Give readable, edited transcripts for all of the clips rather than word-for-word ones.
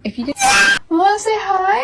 If you did, wanna say hi?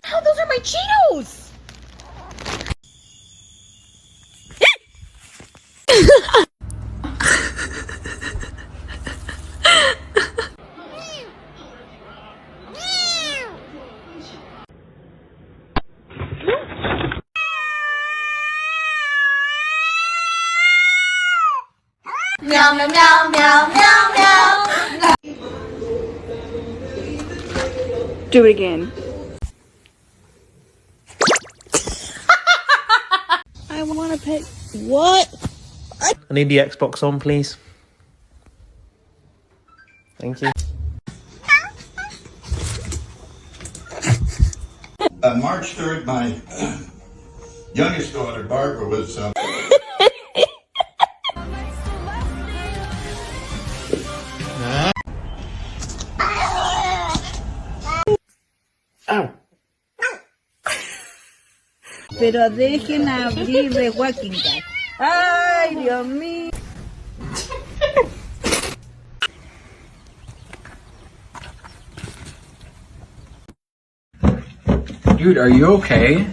Oh, those are my Cheetos! Meow, meow, meow, meow, meow, meow. Do it again. I want to pet. What? I need the Xbox on, please. Thank you. March 3rd, my youngest daughter, Barbara, was... Ow. Pero dejen abrir de Walking Dead. Ay, Dios mío. Dude, are you okay?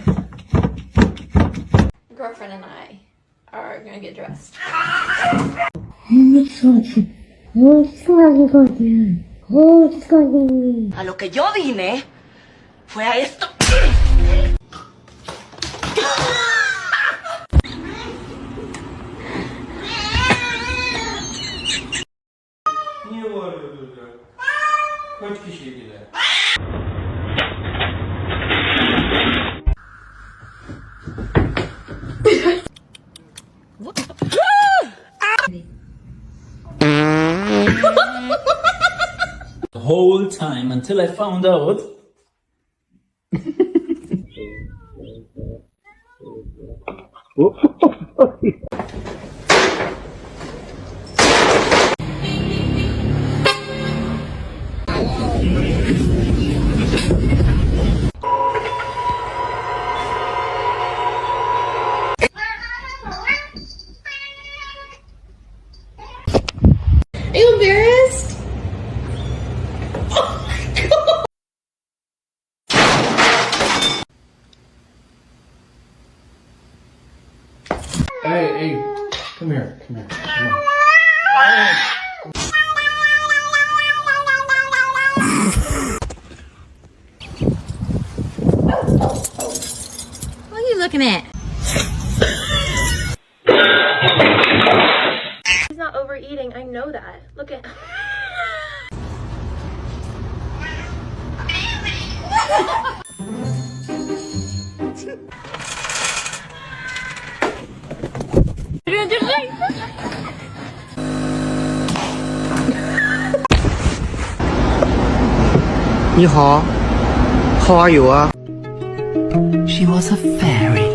Girlfriend and I are gonna get dressed. A lo que yo vine fue a esto. Niye bağırıyordunuz ya? Kaç kişiydiler? The whole time until I found out. Are you embarrassed? Hey, come here, come on. What are you looking at? He's not overeating, I know that. Look at... How are you? She was a fairy.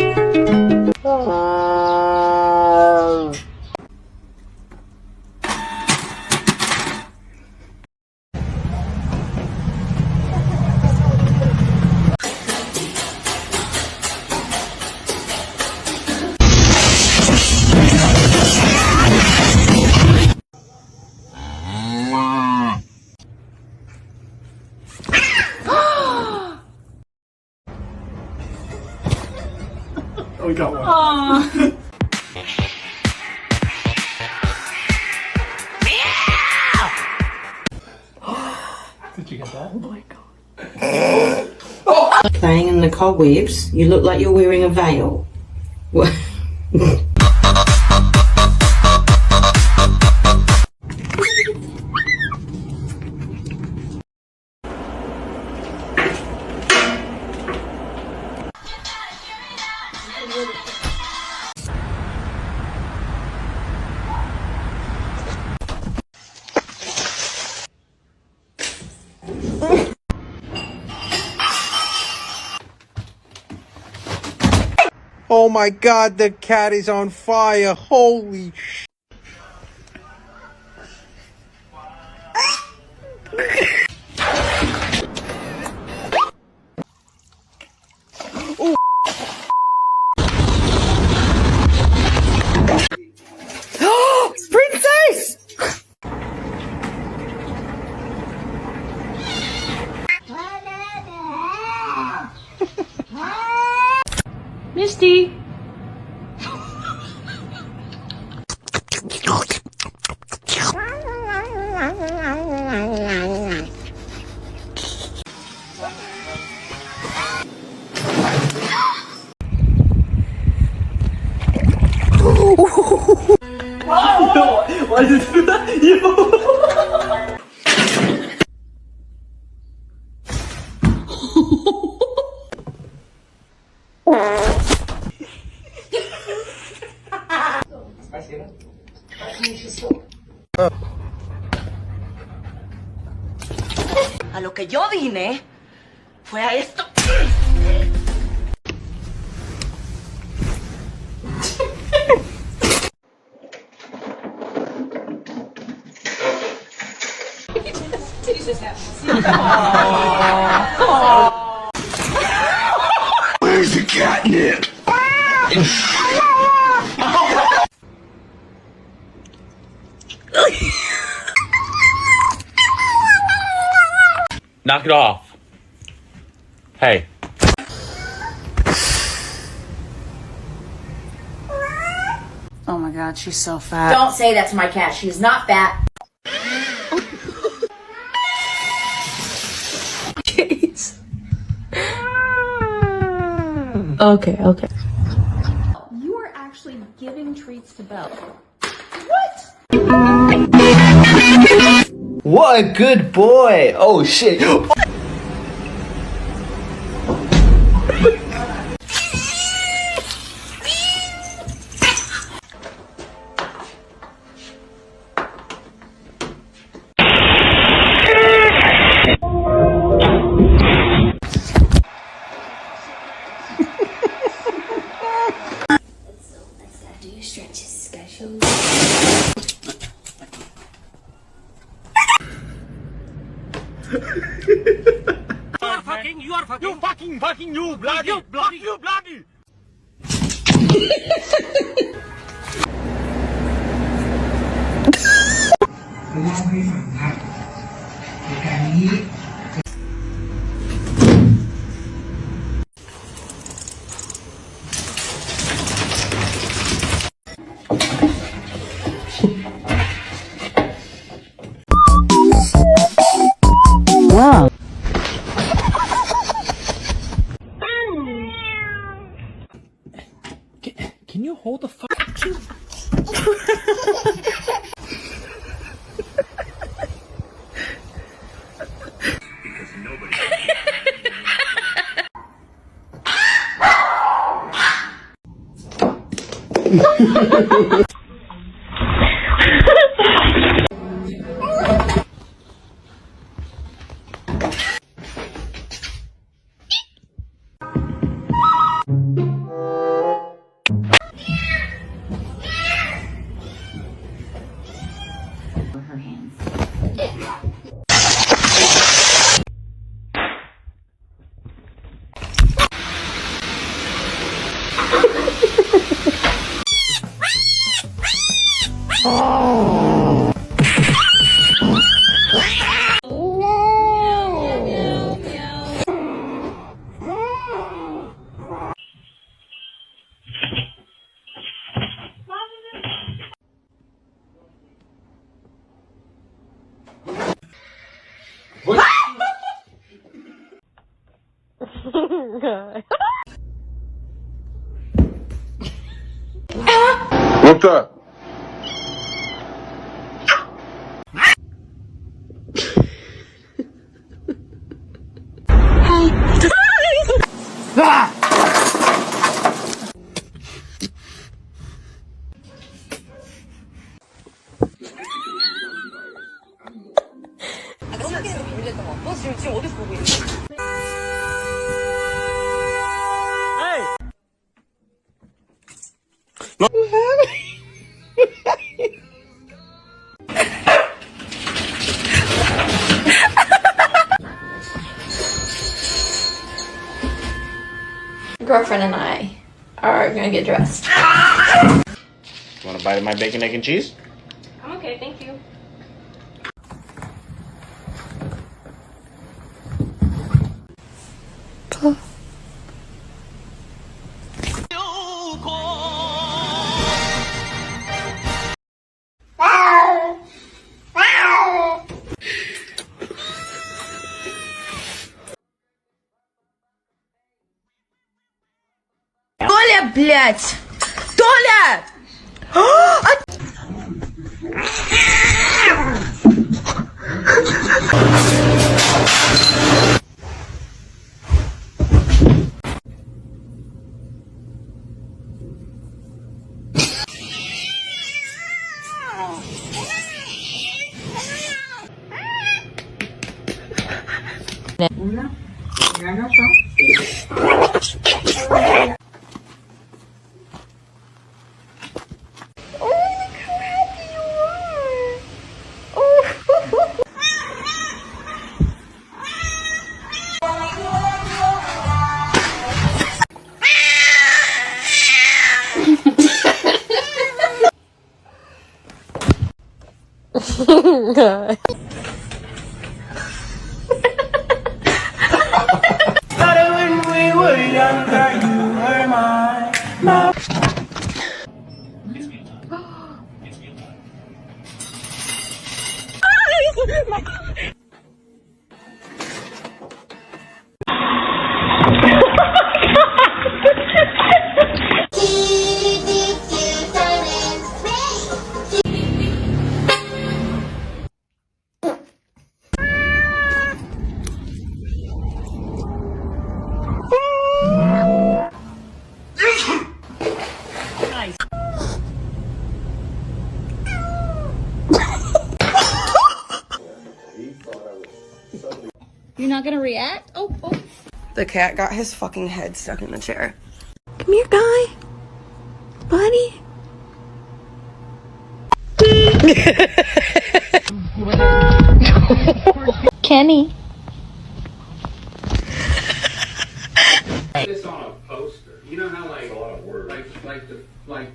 We got one. Did you get that? Oh my god. Playing in the cobwebs, you look like you're wearing a veil. Oh my god, the cat is on fire. Holy sh. Princess! Misty. Why did you do that? Yo! A lo que yo vine fue a esto. Where's the catnip? Knock it off. Hey. Oh my god, she's so fat. Don't say that to my cat. She's not fat. Jeez. Okay, okay. You are actually giving treats to Belle. What a good boy! Oh shit! Do your stretches, guys. Wow. Can you hold the fuck? Her hands. What's up? Girlfriend and I are gonna get dressed. You want a bite of my bacon, egg, and cheese? I'm okay, thank you. Толя, блядь! Толя! You're not gonna react? Oh. The cat got his fucking head stuck in the chair. Come here, guy. Buddy. Kenny. This on a poster. You know how like a lot of words. Like